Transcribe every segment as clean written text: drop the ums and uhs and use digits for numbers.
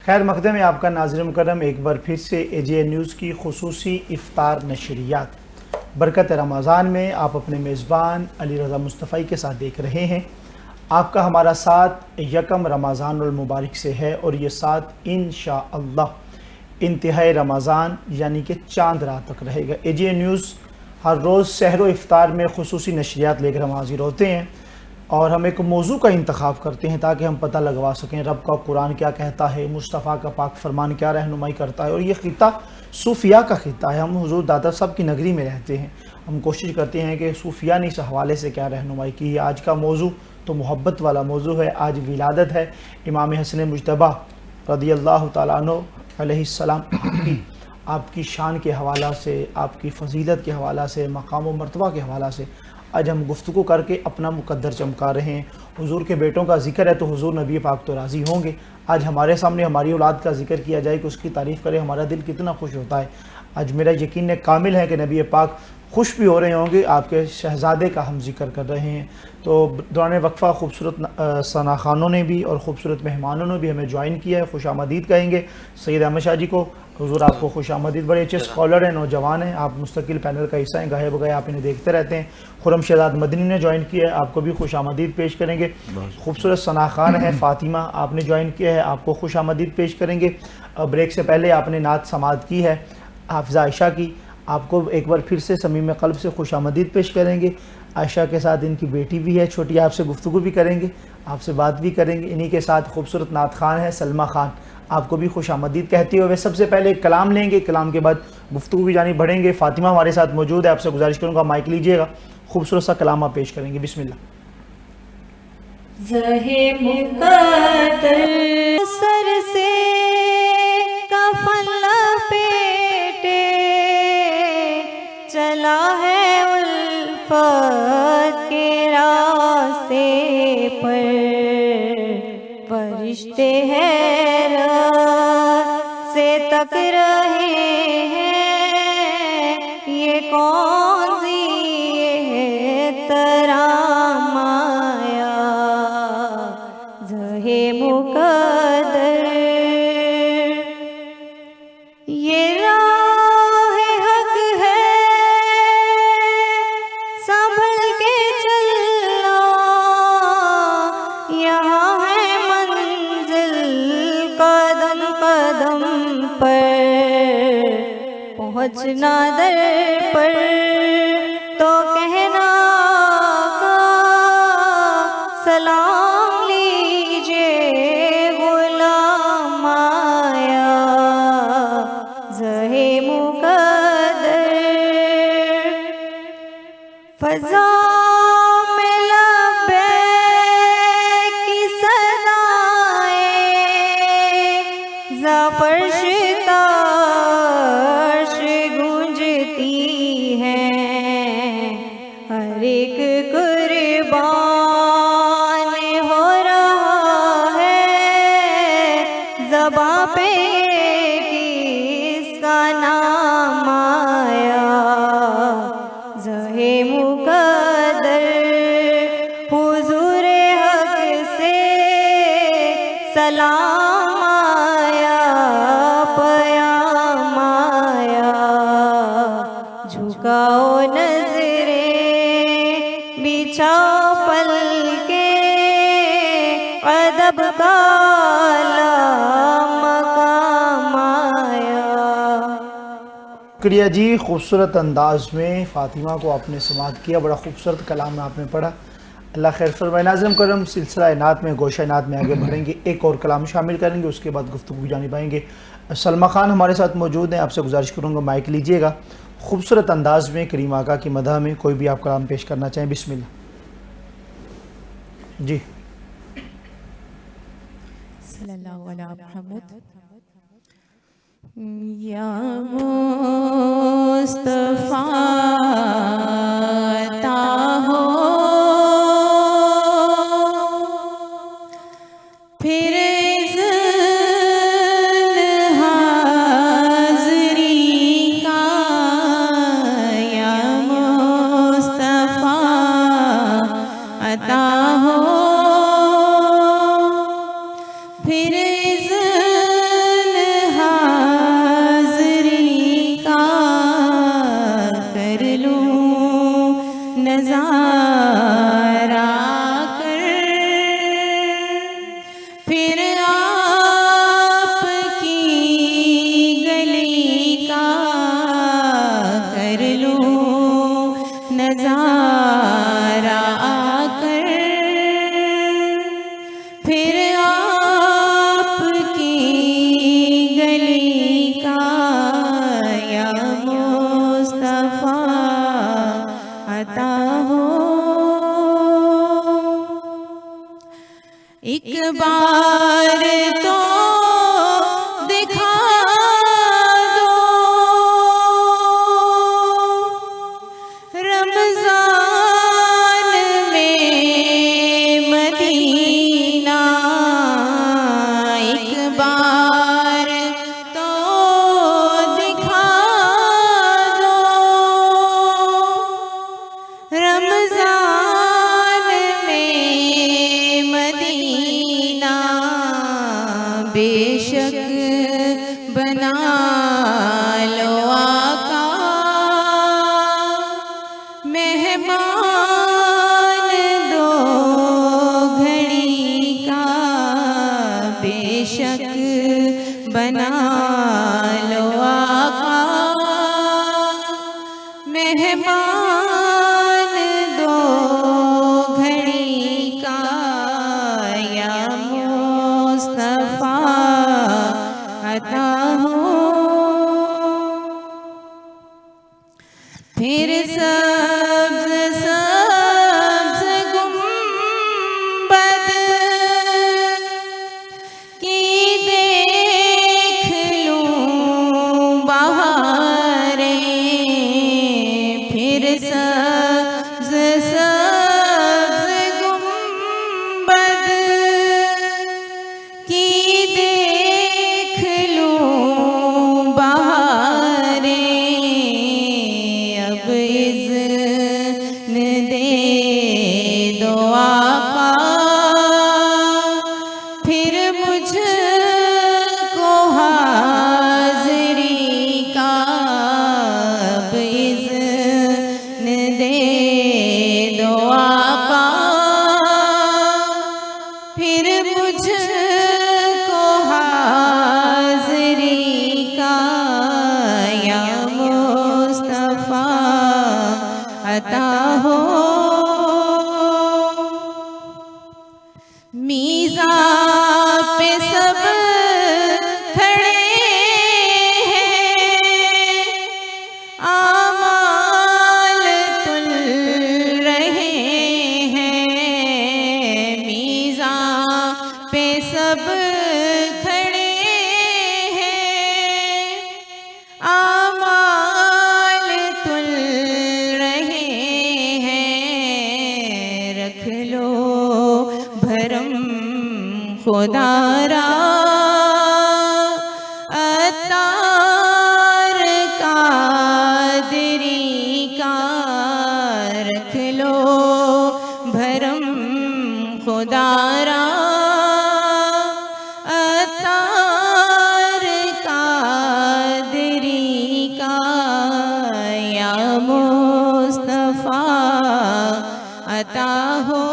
خیر مقدم ہے آپ کا ناظرین مکرم، ایک بار پھر سے AGN نیوز کی خصوصی افطار نشریات برکت رمضان میں آپ اپنے میزبان علی رضا مصطفی کے ساتھ دیکھ رہے ہیں۔ آپ کا ہمارا ساتھ یکم رمضان المبارک سے ہے اور یہ ساتھ انشاءاللہ انتہائی رمضان یعنی کہ چاند رات تک رہے گا۔ AGN نیوز ہر روز سحر و افطار میں خصوصی نشریات لے کر ہم حاضر ہوتے ہیں اور ہم ایک موضوع کا انتخاب کرتے ہیں تاکہ ہم پتہ لگوا سکیں رب کا قرآن کیا کہتا ہے، مصطفیٰ کا پاک فرمان کیا رہنمائی کرتا ہے۔ اور یہ خطہ صوفیاء کا خطہ ہے، ہم حضور داتا صاحب کی نگری میں رہتے ہیں، ہم کوشش کرتے ہیں کہ صوفیاء نے اس حوالے سے کیا رہنمائی کی ہے۔ آج کا موضوع تو محبت والا موضوع ہے، آج ولادت ہے امام حسن مجتبیٰ رضی اللہ تعالیٰ عنہ علیہ السلام۔ آپ کی شان کے حوالہ سے، آپ کی فضیلت کے حوالہ سے، مقام و مرتبہ کے حوالہ سے آج ہم گفتگو کر کے اپنا مقدر چمکا رہے ہیں۔ حضور کے بیٹوں کا ذکر ہے تو حضور نبی پاک تو راضی ہوں گے۔ آج ہمارے سامنے ہماری اولاد کا ذکر کیا جائے کہ اس کی تعریف کرے، ہمارا دل کتنا خوش ہوتا ہے۔ آج میرا یقین کامل ہے کہ نبی پاک خوش بھی ہو رہے ہوں گے، آپ کے شہزادے کا ہم ذکر کر رہے ہیں۔ تو دوران وقفہ خوبصورت ثنا خانوں نے بھی اور خوبصورت مہمانوں نے بھی ہمیں جوائن کیا ہے، خوش آمدید کہیں گے۔ سید احمد شاہ جی کو حضور آپ کو خوش آمدید، بڑے اچھے اسکالر ہیں، نوجوان ہیں، آپ مستقل پینل کا حصہ ہیں، گاہے بگاہے آپ انہیں دیکھتے رہتے ہیں۔ خرم شہزاد مدنی نے جوائن کیا ہے، آپ کو بھی خوش آمدید پیش کریں گے۔ خوبصورت ثنا خان ہے فاطمہ، آپ نے جوائن کیا ہے، آپ کو خوش آمدید پیش کریں گے۔ بریک سے پہلے آپ نے نعت سماعت کی ہے حافظہ عائشہ کی، آپ کو ایک بار پھر سے صمیم قلب سے خوش آمدید پیش کریں گے۔ عائشہ کے ساتھ ان کی بیٹی بھی ہے چھوٹی، آپ سے گفتگو بھی کریں گے، آپ سے بات بھی کریں گے۔ انہی کے ساتھ خوبصورت نعت خوان ہے سلمہ خان، آپ کو بھی خوش آمدید کہتے ہوئے سب سے پہلے ایک کلام لیں گے، کلام کے بعد گفتگو بھی جانب بڑھیں گے۔ فاطمہ ہمارے ساتھ موجود ہے، آپ سے گزارش کروں گا مائک لیجئے گا، خوبصورت سا کلام آپ پیش کریں گے، بسم اللہ۔ زہے مقدر سر سے کفن لپیٹے چلا ہے الفت کے راستے پر، فرشتے حیرت سے تک رہے ہیں یہ کون سی احترام آیا زہے مقدر، یہ راہ حق ہے سنبھل کے چلنا، یہاں ہے منزل قدم قدم پر، پہنچنا در پر تو کہنا کا سلام لیجئے غلام آیا زہے مقدر، فضا میں لبیک کی صدائیں ز فرش تارش گونجتی ہیں، ہر ایک قربان ہو رہا ہے زباں پہ کس کا نام آیا زہے مقدر، حضور حق سے سلام آیا پیام آیا، جھکاؤ نظریں بچھاؤ پل کے ادب کا مقام آیا۔ شکریہ جی، خوبصورت انداز میں فاطمہ کو آپ نے سماعت کیا، بڑا خوبصورت کلام آپ نے پڑھا، اللہ خیر فرمائے۔ ناظرین کرم، سلسلہ نعت میں گوشہ نعت میں آگے بڑھیں گے، ایک اور کلام شامل کریں گے، اس کے بعد گفتگو جانب آئیں گے۔ سلمہ خان ہمارے ساتھ موجود ہیں، آپ سے گزارش کروں گا مائک لیجئے گا، خوبصورت انداز میں کریم آقا کی مدح میں کوئی بھی آپ کلام پیش کرنا چاہیں، بسم اللہ جی۔ صلی اللہ علیہ محمد۔ یا مصطفیٰ عطا ہو پھر حاضری کا، یا مصطفیٰ عطا ہو پھر بار تو دکھا دو رمضان میں مدینہ، ایک بار تو دکھا دو رمضان میں مدینہ، بے شک بنا لو آقا مہمان دو گھڑی کا، بے شک بنا لو آقا مہمان دو گھڑی کا، یا مصطفیٰ عطا ہو۔ پھر سبز سبز گنبد کی دیکھ لوں بہاریں، پھر سبز سبز گنبد کی دیکھ لوں بہاریں، اب اذن دے دو آقا پھر مجھ کو حاضری کا، اب اذن دے دو آقا پھر مجھ کو حاضری کا، یا مصطفیٰ عطا ہو۔ میزان پہ سب کھڑے ہیں، اعمال تل رہے ہیں، میزان پہ سب کھڑے ہیں، اعمال تل رہے ہیں، رکھ لو بھرم خدا را عطار قادری کا، رکھ لو بھرم خدا را عطار قادری کا، یا مصطفیٰ عطا ہو۔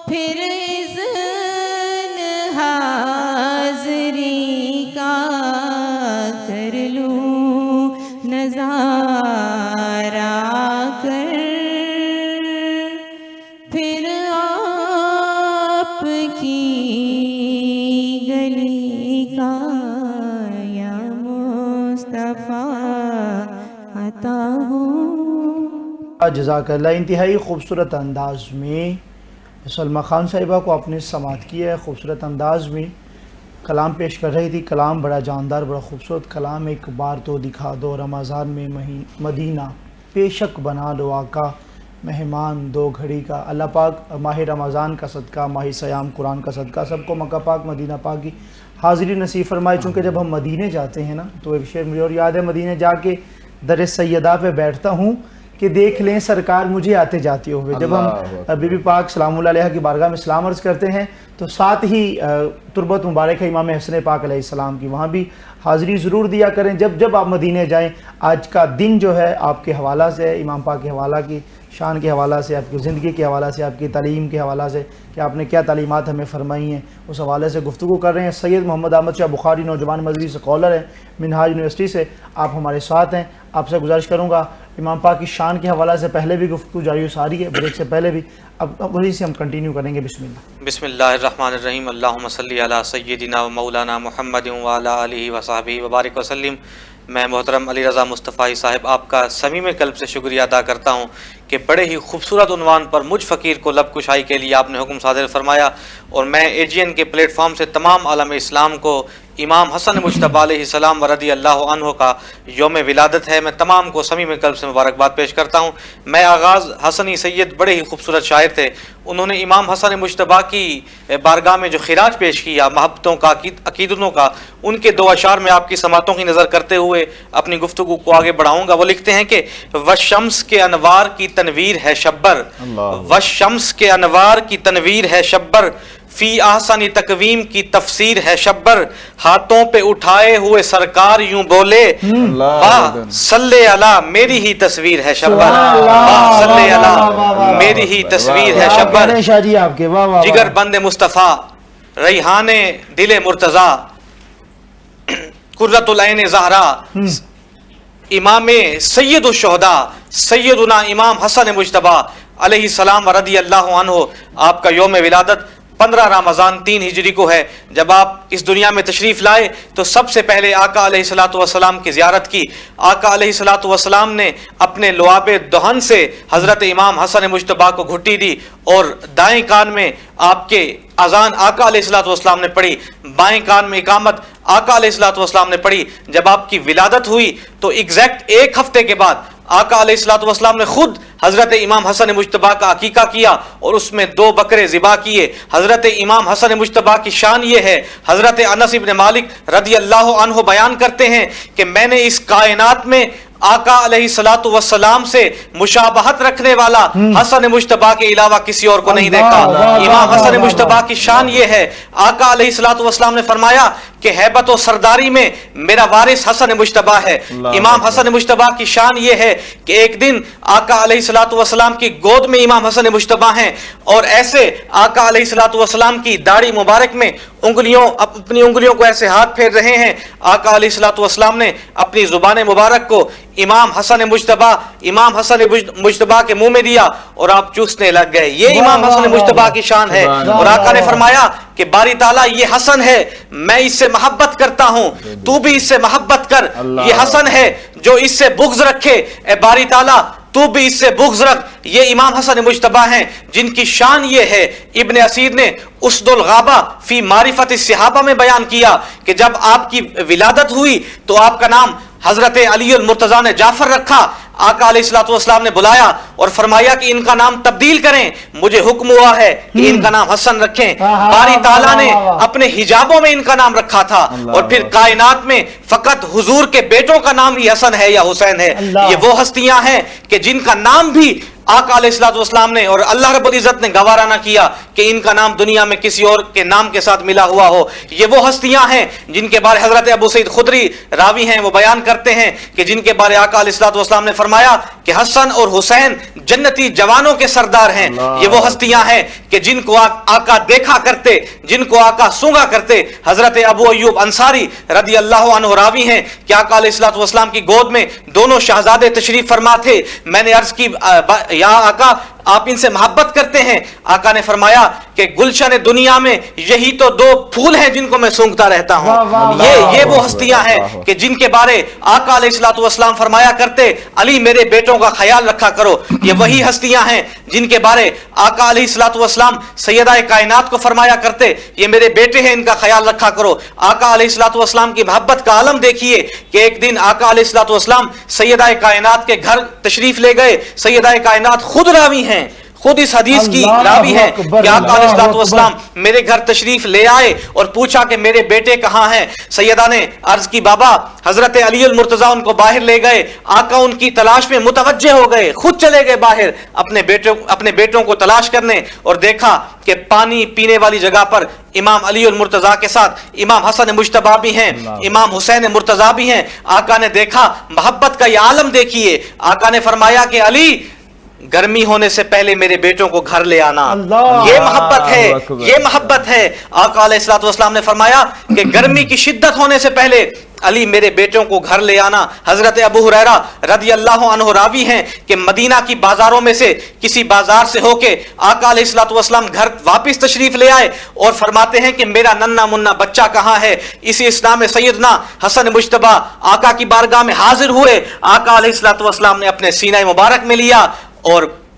پھر اذن حاضری کا کر لوں نظارہ کر، پھر آپ کی گلی کا، یا مصطفیٰ عطا ہو۔ جزاک اللہ، انتہائی خوبصورت انداز میں سلمیٰ خان صاحبہ کو آپ نے سماعت کیا ہے، خوبصورت انداز میں کلام پیش کر رہی تھی، کلام بڑا جاندار، بڑا خوبصورت کلام، ایک بار تو دکھا دو رمضان میں مدینہ، بے شک بنا لو آقا مہمان دو گھڑی کا۔ اللہ پاک ماہ رمضان کا صدقہ، ماہ سیام قرآن کا صدقہ سب کو مکہ پاک مدینہ پاک کی حاضری نصیب فرمائے۔ چونکہ جب ہم مدینے جاتے ہیں نا تو ایک شعر مجھے اور یاد ہے، مدینے جا کے در سیدہ پہ بیٹھتا ہوں کہ دیکھ لیں سرکار مجھے آتے جاتے ہوئے۔ جب ہم بی بی پاک سلام اللہ علیہ کی بارگاہ میں سلام عرض کرتے ہیں تو ساتھ ہی تربت مبارک ہے امام حسن پاک علیہ السلام کی، وہاں بھی حاضری ضرور دیا کریں جب آپ مدینے جائیں۔ آج کا دن جو ہے آپ کے حوالہ سے، امام پاک کے حوالہ کی شان کے حوالہ سے، آپ کی زندگی کے حوالہ سے، آپ کی تعلیم کے حوالہ سے کہ آپ نے کیا تعلیمات ہمیں فرمائی ہیں، اس حوالے سے گفتگو کر رہے ہیں۔ سید محمد احمد شاہ بخاری نوجوان مدری اسکالر ہیں منہاج یونیورسٹی سے، آپ ہمارے ساتھ ہیں۔ آپ سے گزارش کروں گا امام پاک کی شان کے حوالہ سے پہلے بھی گفتگو جاری و ساری ہے، بریک سے پہلے بھی، اب وہی سے ہم کنٹینیو کریں گے۔ بسم اللہ۔ بسم اللہ الرحمن الرحیم، اللہم صلی علی سیدنا و مولانا محمد وعلی آلہ وصحبہ وبارک وسلم۔ میں محترم علی رضا مصطفی صاحب آپ کا صمیم قلب سے شکریہ ادا کرتا ہوں کہ بڑے ہی خوبصورت عنوان پر مجھ فقیر کو لب کشائی کے لیے آپ نے حکم صادر فرمایا، اور میں AGN کے پلیٹ فارم سے تمام عالم اسلام کو امام حسن مجتبیٰ علیہ السلام و رضی اللہ عنہ کا یوم ولادت ہے، میں تمام کو صمیم قلب سے مبارکباد پیش کرتا ہوں۔ میں آغاز حسنی سید بڑے ہی خوبصورت شاعر تھے، انہوں نے امام حسن مجتبیٰ کی بارگاہ میں جو خراج پیش کیا محبتوں کا، عقیدتوں کا، ان کے 2 اشعار میں آپ کی سماعتوں کی نظر کرتے ہوئے اپنی گفتگو کو آگے بڑھاؤں گا۔ وہ لکھتے ہیں کہ وشمس کے انوار کی تنویر ہے شبر، وشمس کے انوار کی تنویر ہے شبر، فی احسن تقویم کی تفسیر ہے شبر، ہاتھوں پہ اٹھائے ہوئے سرکار یوں بولے واہ صلی اللہ میری ہی تصویر ہے شبر، واہ صلی اللہ میری ہی تصویر ہے شبر، جگر بند مصطفیٰ ریحان دل مرتضیٰ قرۃ العین زہرا، امام سید الشہداء سیدنا امام حسن مجتبیٰ علیہ السلام و رضی اللہ عنہ، آپ کا یوم ولادت 15 رمضان 3 ہجری کو ہے۔ جب آپ اس دنیا میں تشریف لائے تو سب سے پہلے آقا علیہ الصلوۃ والسلام کی زیارت کی۔ آقا علیہ الصلوۃ والسلام نے اپنے لعاب دہن سے حضرت امام حسن مجتبیٰ کو گھٹی دی، اور دائیں کان میں آپ کے اذان آقا علیہ الصلوۃ والسلام نے پڑھی، بائیں کان میں اقامت آقا علیہ الصلوۃ والسلام نے پڑھی۔ جب آپ کی ولادت ہوئی تو ایگزیکٹ 1 ہفتے کے بعد آقا علیہ الصلوۃ والسلام نے خود حضرت امام حسن مجتبیٰ کا عقیقہ کیا، اور اس میں 2 بکرے ذبح کیے۔ حضرت امام حسن مجتبیٰ کی شان یہ ہے، حضرت انس بن مالک رضی اللہ عنہ بیان کرتے ہیں کہ میں نے اس کائنات میں آقا علیہ الصلوۃ والسلام سے مشابہت رکھنے والا حسن مجتبیٰ کے علاوہ کسی اور کو نہیں دیکھا۔ امام حسن مجتبیٰ کی شان یہ ہے، آقا علیہ الصلوۃ والسلام نے فرمایا کہ ہیبت و سرداری میں میرا وارث حسن مجتبیٰ ہے۔ امام حسن مجتبیٰ کی شان یہ ہے کہ ایک دن آقا علیہ الصلوۃ والسلام کی گود میں امام حسن مجتبیٰ ہیں، اور ایسے آقا علیہ الصلوۃ والسلام کی داڑھی مبارک میں اپنی انگلیوں کو ایسے ہاتھ پھیر رہے ہیں۔ آقا علیہ الصلوۃ والسلام نے اپنی زبان مبارک کو امام حسن مجتبیٰ کے منہ میں دیا اور آپ چوسنے لگ گئے۔ یہ امام حسن مجتبیٰ کی شان ہے، اور آقا نے فرمایا کہ باری تعالیٰ یہ حسن ہے، میں اس سے محبت کرتا ہوں، تو بھی اس سے محبت کر۔ یہ حسن ہے جو اس سے بغض رکھے، اے باری تعالیٰ تو بھی اس سے بغض رکھ۔ یہ امام حسن مجتبیٰ ہیں جن کی شان یہ ہے، ابن اسیر نے اسد الغابہ فی معرفت الصحابہ میں بیان کیا کہ جب آپ کی ولادت ہوئی تو آپ کا نام حضرت علی المرتضیٰ نے جعفر رکھا۔ آقا علیہ الصلوۃ والسلام نے بلایا اور فرمایا کہ ان کا نام تبدیل کریں، مجھے حکم ہوا ہے کہ ان کا نام حسن رکھیں۔ باری تعالیٰ نے اپنے حجابوں میں ان کا نام رکھا تھا، اور پھر کائنات میں فقط حضور کے بیٹوں کا نام ہی حسن ہے یا حسین ہے۔ یہ وہ ہستیاں ہیں کہ جن کا نام بھی آقا علیہ الصلوۃ والسلام نے اور اللہ رب العزت نے گوارا نہ کیا کہ ان کا نام دنیا میں کسی اور کے نام کے ساتھ ملا ہوا ہو۔ یہ وہ ہستیاں ہیں جن کے بارے حضرت ابو سعید خدری راوی ہیں، وہ بیان کرتے ہیں کہ جن کے بارے آقا علیہ الصلوۃ والسلام نے فرمایا کہ حسن اور حسین جنتی جوانوں کے سردار ہیں۔ یہ وہ ہستیاں ہیں کہ جن کو آقا دیکھا کرتے، جن کو آقا سونگا کرتے۔ حضرت ابو ایوب انصاری رضی اللہ عنہ راوی ہیں کہ آقا علیہ الصلوۃ والسلام کی گود میں دونوں شہزادے تشریف فرما تھے۔ میں نے عرض کی یا آقا آپ ان سے محبت کرتے ہیں؟ آقا نے فرمایا کہ گلشن دنیا میں یہی تو 2 پھول ہیں جن کو میں سونگتا رہتا ہوں۔ یہ وہ ہستیاں ہیں کہ جن کے بارے آقا علیہ الصلوۃ والسلام فرمایا کرتے علی میرے بیٹوں کا خیال رکھا کرو۔ یہ وہی ہستیاں ہیں جن کے بارے آقا علیہ الصلوۃ والسلام سیدہ کائنات کو فرمایا کرتے یہ میرے بیٹے ہیں، ان کا خیال رکھا کرو۔ آقا علیہ الصلوۃ والسلام کی محبت کا عالم دیکھیے کہ ایک دن آقا علیہ الصلوۃ والسلام سیدہ کائنات کے گھر تشریف لے گئے۔ سیدہ کائنات خود راوی ہیں، خود اس حدیث کی راوی ہے کہ آقا علیہ الصلوۃ والسلام میرے گھر تشریف لے آئے اور پوچھا کہ میرے بیٹے کہاں ہیں۔ سیدہ نے عرض کی بابا حضرت علی المرتضیٰ ان کو باہر لے گئے۔ آقا ان کی تلاش میں متوجہ ہو گئے، خود چلے گئے باہر اپنے بیٹوں کو تلاش کرنے، اور دیکھا کہ پانی پینے والی جگہ پر امام علی المرتضیٰ کے ساتھ امام حسن مجتبیٰ بھی ہیں، امام حسین مرتضیٰ بھی ہیں۔ آقا نے دیکھا، محبت کا یہ عالم دیکھیے۔ آقا نے فرمایا کہ علی گرمی ہونے سے پہلے میرے بیٹوں کو گھر لے آنا۔ یہ محبت ہے، یہ محبت ہے۔ آقا علیہ الصلوۃ والسلام نے فرمایا کہ گرمی کی شدت ہونے سے پہلے علی میرے بیٹوں کو گھر لے آنا۔ حضرت ابو ہریرہ رضی اللہ عنہ راوی ہیں کہ مدینہ کی بازاروں میں سے کسی بازار سے ہو کے آقا علیہ الصلوۃ والسلام گھر واپس تشریف لے آئے اور فرماتے ہیں کہ میرا ننھا منا بچہ کہاں ہے؟ اسی اسلام میں سیدنا حسن مجتبیٰ آقا کی بارگاہ میں حاضر ہوئے۔ آقا علیہ الصلوۃ والسلام نے اپنے سینہ مبارک میں لیا اور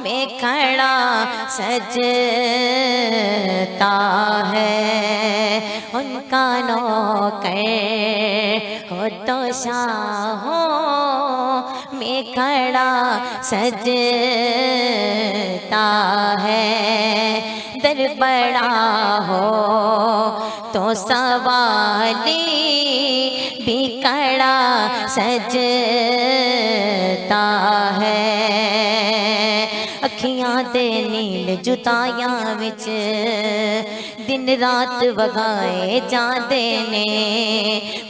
میں کھڑا سجتا ہے، ان کا نوکر ہو تو شاہوں میں کھڑا سجتا ہے، در بڑا ہو تو سوالی بھی کھڑا سجتا ہے، اکھیاں تے نیل جتایاں وچ دن رات وگائے جاندے نے،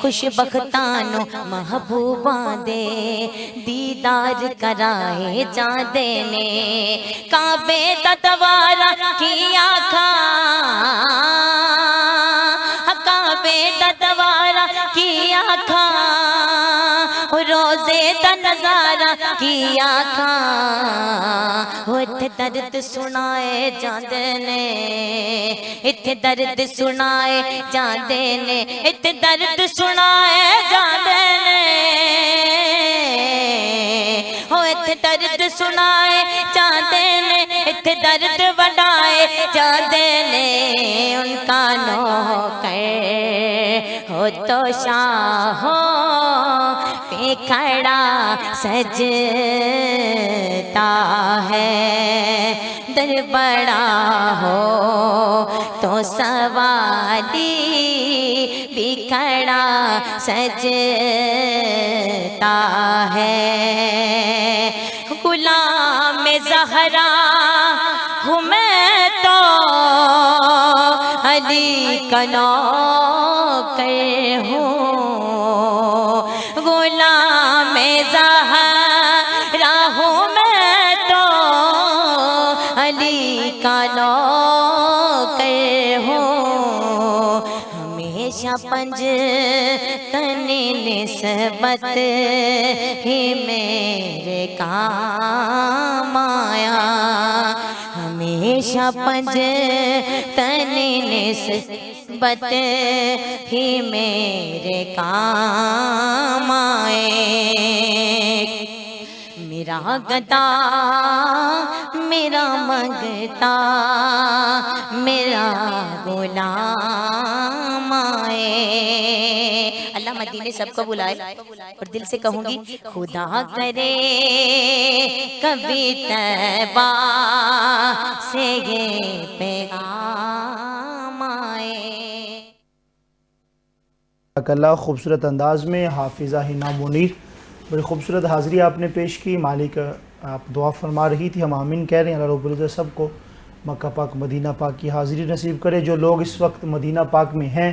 خوش بختاں نو محبوباں دے دیدار کرائے جاندے نے، کعبے دا دوارا کی آکھاں، کعبے دا دوارا کی آکھاں، روزے دا نظارہ کی آکھاں، اتھے درد سنائے جاندے نے، اتھے درد سنائے جاندے نے، اتھے درد سنائے جاندے نے، اتھے درد سنائے جاندے نے، اتھے درد وڈائے جاندے نے، ان کا نوکر ہو تو شاہوں پہ کھڑا سجتا ہے، در بڑا ہو تو سوالی بھی کھڑا سجتا ہے، غلام زہرا ہوں میں تو علی کا نوکر ہوں، غلام زہرا ہوں میں تو علی کا نوکر ہوں، ہمیشہ پنج تن نسبت ہی میرے کام آیا، ہمیشہ پنج تن نسبت ہی میرے کام آئے، میرا گدا میرا منگتا میرا غلام آئے، اللہ مدینے سب کو بلائے، اور دل سے کہوں گی خدا کرے کبھی طیبہ سے یہ پیغام آئے۔ اللہ خوبصورت انداز میں حافظہ ہنا منیر، بڑی خوبصورت حاضری آپ نے پیش کی، مالک آپ دعا فرما رہی تھی، ہم آمین کہہ رہے ہیں، اللہ رب العزت سب کو مکہ پاک مدینہ پاک کی حاضری نصیب کرے۔ جو لوگ اس وقت مدینہ پاک میں ہیں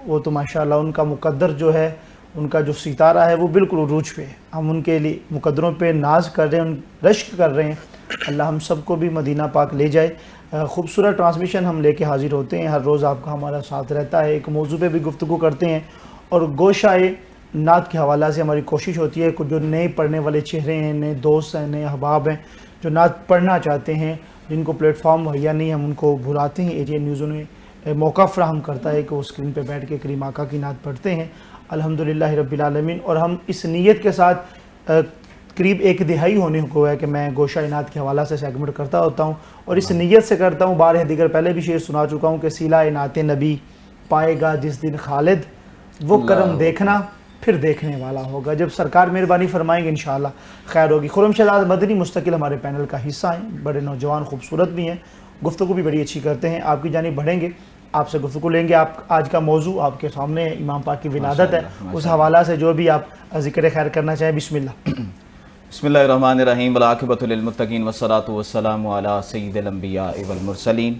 وہ تو ماشاءاللہ ان کا مقدر جو ہے، ان کا جو ستارہ ہے وہ بالکل عروج پہ ہے، ہم ان کے لیے مقدروں پہ ناز کر رہے ہیں، رشک کر رہے ہیں، اللہ ہم سب کو بھی مدینہ پاک لے جائے۔ خوبصورت ٹرانسمیشن ہم لے کے حاضر ہوتے ہیں، ہر روز آپ کا ہمارا ساتھ رہتا ہے، ایک موضوع پہ بھی گفتگو کرتے ہیں، اور گوشہ نعت کے حوالہ سے ہماری کوشش ہوتی ہے کہ جو نئے پڑھنے والے چہرے ہیں، نئے دوست ہیں، نئے احباب ہیں، جو نعت پڑھنا چاہتے ہیں، جن کو پلیٹ فارم مہیا نہیں، ہم ان کو بلاتے ہیں۔ AGN نیوزوں نے موقع فراہم کرتا ہے کہ وہ اسکرین پہ بیٹھ کے کریم آقا کی نعت پڑھتے ہیں، الحمدللہ رب العالمین۔ اور ہم اس نیت کے ساتھ قریب 1 دہائی ہونے کو ہے کہ میں گوشہ نعت کے حوالہ سے سیگمنٹ کرتا ہوتا ہوں، اور اس نیت سے کرتا ہوں، بارہ دیگر پہلے بھی شعر سنا چکا ہوں کہ صلہ نعت نبی پائے گا جس دن خالد، وہ کرم دیکھنا پھر دیکھنے والا ہوگا، جب سرکار مہربانی فرمائیں گے انشاءاللہ خیر ہوگی۔ خرم شہزاد مدنی مستقل ہمارے پینل کا حصہ ہیں، بڑے نوجوان خوبصورت بھی ہیں، گفتگو بھی بڑی اچھی کرتے ہیں، آپ کی جانب بڑھیں گے، آپ سے گفتگو لیں گے۔ آپ آج کا موضوع آپ کے سامنے ہے، امام پاک کی ولادت ہے، اس حوالہ سے جو بھی آپ ذکر خیر کرنا چاہیں، بسم اللہ۔ بسم اللہ الرحمن الرحیم، والعاقبۃ للمتقین والصلاۃ والسلام علی سید الانبیاء والمرسلین۔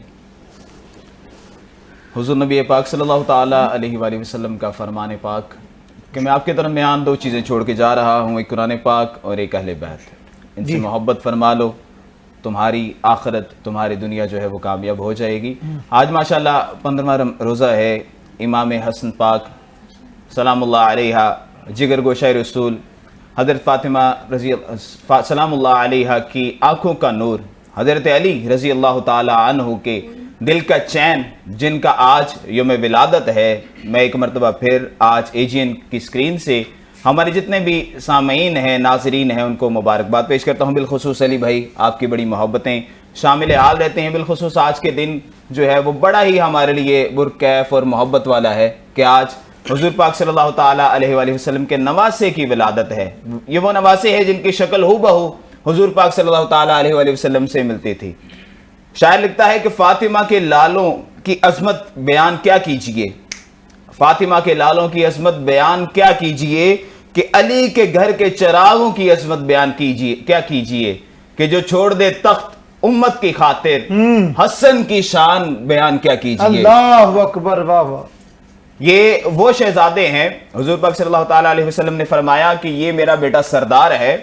حضور نبی پاک صلی اللہ تعالیٰ علیہ وآلہ وسلم کا فرمان پاک کہ میں آپ کے درمیان 2 چیزیں چھوڑ کے جا رہا ہوں، ایک قرآن پاک اور ایک اہل بیت، ان سے محبت فرما لو، تمہاری آخرت تمہاری دنیا جو ہے وہ کامیاب ہو جائے گی۔ آج ماشاءاللہ 15واں روزہ ہے امام حسن پاک سلام اللہ علیہ، جگر گوشہ رسول، حضرت فاطمہ سلام اللہ علیہ کی آنکھوں کا نور، حضرت علی رضی اللہ تعالی عنہ کے دل کا چین، جن کا آج یوم ولادت ہے۔ میں ایک مرتبہ پھر آج AGN کی سکرین سے ہمارے جتنے بھی سامعین ہیں ناظرین ہیں ان کو مبارکباد پیش کرتا ہوں. بالخصوص علی بھائی آپ کی بڑی محبتیں شامل حال رہتے ہیں. بالخصوص آج کے دن جو ہے وہ بڑا ہی ہمارے لیے برکیف اور محبت والا ہے کہ آج حضور پاک صلی اللہ تعالیٰ علیہ وآلہ وسلم کے نواسے کی ولادت ہے. یہ وہ نواسے ہیں جن کی شکل ہو بہو حضور پاک صلی اللہ تعالیٰ علیہ وآلہ وسلم سے ملتی تھی. شاعر لکھتا ہے کہ فاطمہ کے لالوں کی عظمت بیان کیا کیجئے، فاطمہ کے لالوں کی عظمت بیان کیا کیجئے، کہ علی کے گھر کے چراغوں کی عظمت بیان کیجئے کیا کیجئے، کہ جو چھوڑ دے تخت امت کی خاطر حسن کی شان بیان کیا کیجئے. اللہ اکبر، واہ واہ. یہ وہ شہزادے ہیں. حضور پاک صلی اللہ تعالیٰ علیہ وسلم نے فرمایا کہ یہ میرا بیٹا سردار ہے،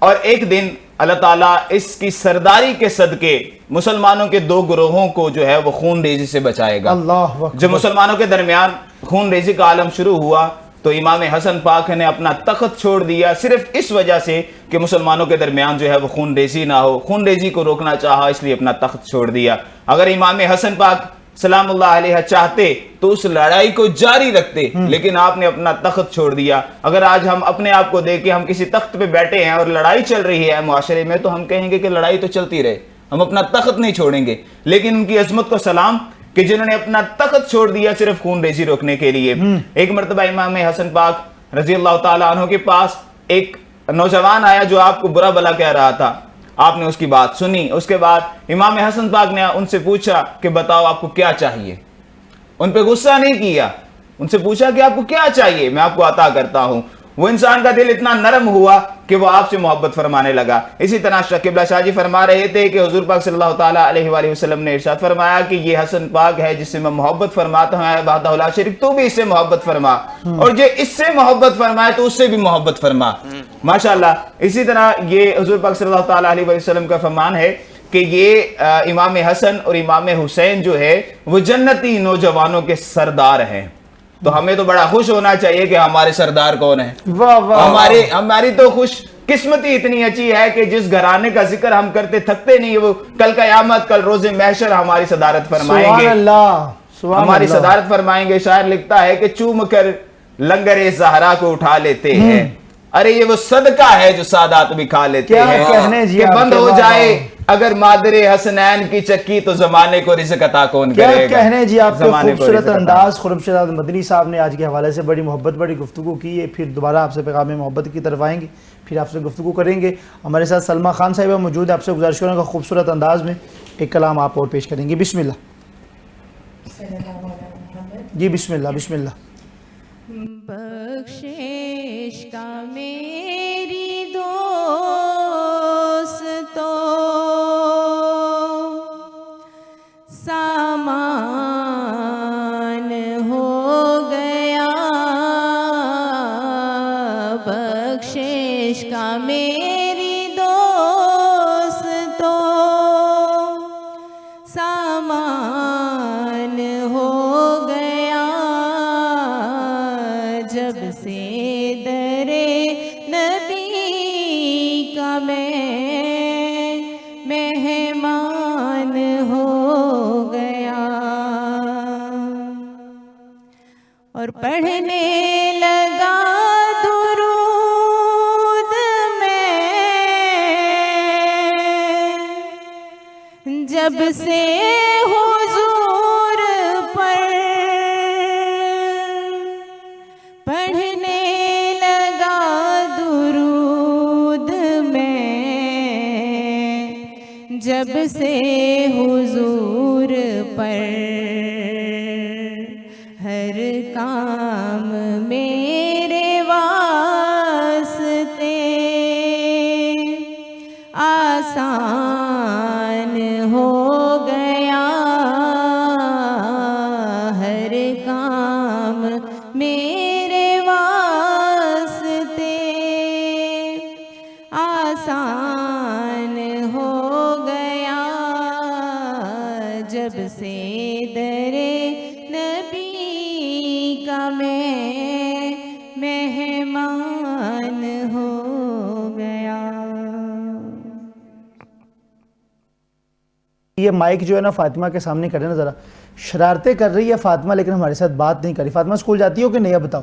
اور ایک دن اللہ تعالیٰ اس کی سرداری کے صدقے مسلمانوں کے دو گروہوں کو جو ہے وہ خون ریزی سے بچائے گا. اللہ اکبر. جب مسلمانوں کے درمیان خون ریزی کا عالم شروع ہوا تو امام حسن پاک نے اپنا تخت چھوڑ دیا صرف اس وجہ سے کہ مسلمانوں کے درمیان جو ہے وہ خون ریزی نہ ہو. خون ریزی کو روکنا چاہا، اس لیے اپنا تخت چھوڑ دیا. اگر امام حسن پاک سلام اللہ علیہ چاہتے تو اس لڑائی کو جاری رکھتے، لیکن آپ نے اپنا تخت چھوڑ دیا. اگر آج ہم اپنے آپ کو دیکھیں، ہم کسی تخت پہ بیٹھے ہیں اور لڑائی چل رہی ہے معاشرے میں، تو ہم کہیں گے کہ لڑائی تو چلتی رہے، ہم اپنا تخت نہیں چھوڑیں گے. لیکن ان کی عظمت کو سلام کہ جنہوں نے اپنا تخت چھوڑ دیا صرف خون ریزی روکنے کے لیے. ایک مرتبہ امام حسن پاک رضی اللہ تعالیٰ عنہ کے پاس ایک نوجوان آیا جو آپ کو برا بلا کہہ رہا تھا. آپ نے اس کی بات سنی. اس کے بعد امام حسن پاک نے ان سے پوچھا کہ بتاؤ آپ کو کیا چاہیے. ان پہ غصہ نہیں کیا، ان سے پوچھا کہ آپ کو کیا چاہیے، میں آپ کو عطا کرتا ہوں. وہ انسان کا دل اتنا نرم ہوا کہ وہ آپ سے محبت فرمانے لگا. اسی طرح قبلہ شاہ جی فرما رہے تھے کہ حضور پاک صلی اللہ تعالیٰ علیہ وآلہ وسلم نے ارشاد فرمایا کہ یہ حسن پاک ہے جس سے میں محبت فرماتا ہوں، اے وحدہ لا شریک تو بھی اس سے محبت فرما، اور جو اس سے محبت فرمائے تو اس سے بھی محبت فرما. ماشاءاللہ. اسی طرح یہ حضور پاک صلی اللہ تعالیٰ علیہ وآلہ وسلم کا فرمان ہے کہ یہ امام حسن اور امام حسین جو ہے وہ جنتی نوجوانوں کے سردار ہیں. تو ہمیں تو بڑا خوش ہونا چاہیے کہ ہمارے سردار کون ہیں. واہ واہ. ہماری تو خوش قسمتی اتنی اچھی ہے کہ جس گھرانے کا ذکر ہم کرتے تھکتے نہیں، وہ کل قیامت، کل روز محشر ہماری صدارت فرمائیں گے. سبحان اللہ، سبحان ہماری اللہ. صدارت فرمائیں گے. شاعر لکھتا ہے کہ چوم کر لنگر زہرا کو اٹھا لیتے ہیں، ارے یہ وہ صدقہ ہے جو سادات بھی کھا لیتے کیا ہیں. کہنے جی کہ آپ بند کے، ہو واہ جائے واہ. اگر مادر حسنین کی چکی تو زمانے کو رزق عطا کون کیا کرے گا. کہنے جی آپ کے زمانے کو خوبصورت رزق عطا. انداز. خرم شہزاد مدنی صاحب نے آج کے حوالے سے بڑی محبت، بڑی گفتگو کی ہے. پھر دوبارہ آپ سے پیغام محبت کی طرف آئیں گے، پھر آپ سے گفتگو کریں گے. ہمارے ساتھ سلمہ خان صاحبہ موجود ہے. آپ سے گزارش کروں گا خوبصورت انداز میں ایک کلام آپ اور پیش کریں گے. بسم اللہ جی، بسم اللہ بسم اللہ. بخشش کا میری دوست تو سامان ہو گیا، بخشش کا میری دوست تو سامان ہو گیا، جب سے در نبی کا میں مہمان ہو گیا. اور پڑھنے لگا درود میں جب سے حضور پر، پڑھنے لگا درود میں جب سے حضور پر، ہر کام میرے واسطے آسان ہو گیا، ہر کام میرے واسطے آسان ہو گیا، جب سے در نبی کا میں مہمان ہو گیا. یہ مائک جو ہے نا فاطمہ کے سامنے کرے نا ذرا. شرارتیں کر رہی ہے فاطمہ لیکن ہمارے ساتھ بات نہیں کر رہی. فاطمہ اسکول جاتی ہو کہ نہیں؟ اب بتاؤ.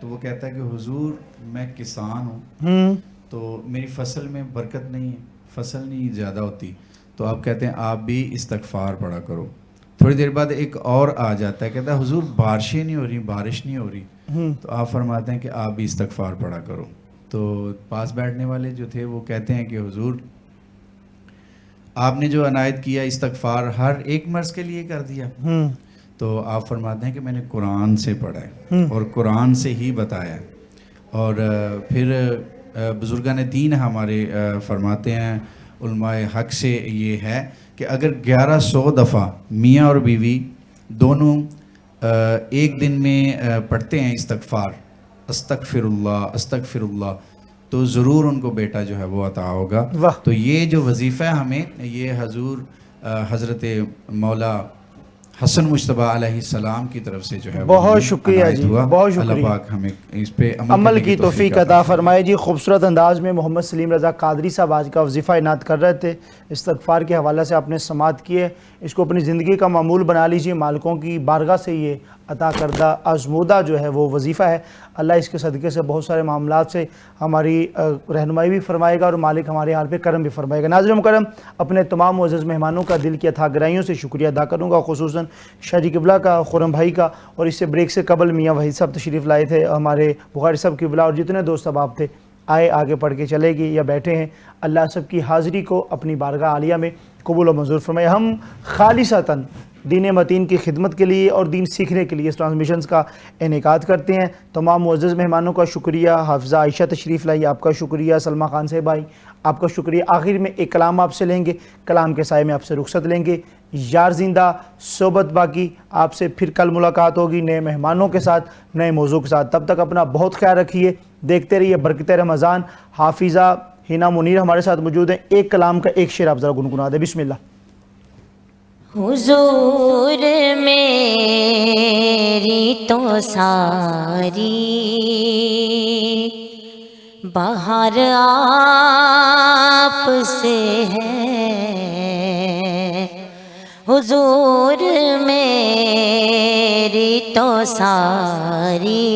تو وہ کہتا ہے کہ حضور میں کسان ہوں تو میری فصل میں برکت نہیں ہے، فصل نہیں زیادہ ہوتی، تو آپ کہتے ہیں آپ بھی استغفار پڑھا کرو. تھوڑی دیر بعد ایک اور آ جاتا ہے، کہتا ہے حضور بارشیں نہیں ہو رہی، بارش نہیں ہو رہی، تو آپ فرماتے ہیں کہ آپ بھی استغفار پڑھا کرو. تو پاس بیٹھنے والے جو تھے وہ کہتے ہیں کہ حضور آپ نے جو عنایت کیا استغفار ہر ایک مرض کے لیے کر دیا. تو آپ فرماتے ہیں کہ میں نے قرآن سے پڑھا ہے اور قرآن سے ہی بتایا ہے. اور پھر بزرگان دین ہمارے فرماتے ہیں علماء حق سے یہ ہے کہ اگر 1100 دفعہ میاں اور بیوی دونوں ایک دن میں پڑھتے ہیں استغفار، استغفر اللہ، تو ضرور ان کو بیٹا جو ہے وہ عطا ہوگا. تو یہ جو وظیفہ ہے ہمیں، یہ حضور حضرت مولا حسن مجتبیٰ علیہ السلام کی طرف سے جو ہے بہت شکریہ جی، بہت شکریہ. اللہ پاک ہمیں اس پہ عمل کی توفیق عطا فرمائے. جی خوبصورت انداز میں محمد سلیم رضا قادری صاحب آج کا وظیفہ عنایت کر رہے تھے. استغفار کے حوالے سے آپ نے سماعت کیے، اس کو اپنی زندگی کا معمول بنا لیجئے. مالکوں کی بارگاہ سے یہ عطا کردہ آزمودہ جو ہے وہ وظیفہ ہے. اللہ اس کے صدقے سے بہت سارے معاملات سے ہماری رہنمائی بھی فرمائے گا اور مالک ہمارے حال پہ کرم بھی فرمائے گا. ناظرین مکرم، اپنے تمام معزز مہمانوں کا دل کی اتھا گہرائیوں سے شکریہ ادا کروں گا، خصوصاً شاہ جی قبلہ کا، خرم بھائی کا، اور اس سے بریک سے قبل میاں وحید صاحب تشریف لائے تھے، ہمارے بخاری صاحب قبلہ، اور جتنے دوست احباب تھے آئے آگے پڑھ کے چلے گی یا بیٹھے ہیں. اللہ سب کی حاضری کو اپنی بارگاہ عالیہ میں قبول و منظور فرمائے. ہم خالصتاً دین متین کی خدمت کے لیے اور دین سیکھنے کے لیے اس ٹرانسمیشنز کا انعقاد کرتے ہیں. تمام معزز مہمانوں کا شکریہ. حافظہ عائشہ تشریف لائی، آپ کا شکریہ. سلمہ خان صاحب بھائی آپ کا شکریہ. آخر میں ایک کلام آپ سے لیں گے، کلام کے سائے میں آپ سے رخصت لیں گے. یار زندہ صحبت باقی. آپ سے پھر کل ملاقات ہوگی نئے مہمانوں کے ساتھ، نئے موضوع کے ساتھ. تب تک اپنا بہت خیال رکھیے، دیکھتے رہیے برکت رمضان. حافظہ ہینا منیر ہمارے ساتھ موجود ہیں. ایک کلام کا ایک شعر آپ ذرا گنگنا دیں. بسم اللہ. حضور میری تو ساری بہار آپ سے ہے، حضور میری تو ساری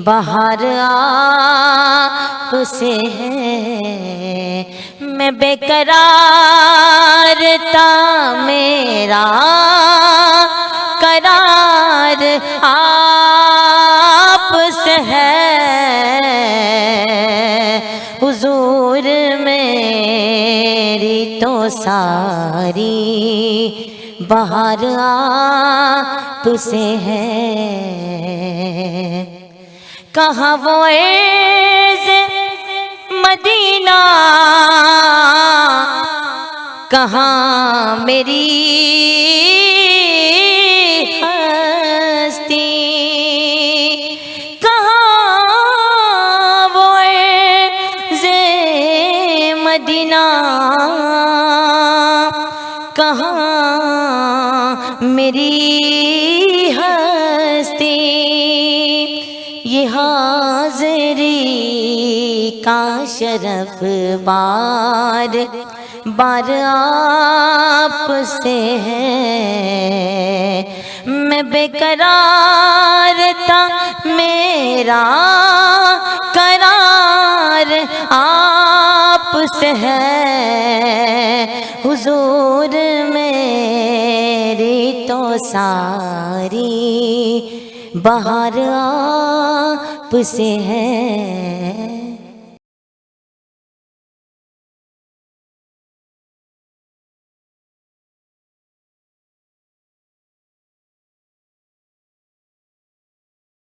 بہار آپ سے ہے. میں بے قرار تھا، میرا قرار آپ سے ہے، حضور میری تو ساری بہار آپ سے ہے. کہاں وہ عز مدینہ، کہاں میری ہستی، کہاں وہ عز مدینہ، کہاں میری ہستی. یہ حاضری کا شرف بار بار آپ سے ہے. میں بے قرار تھا، میرا قرار آپ سے ہے، حضور میری تو ساری بہار آپ سے ہے.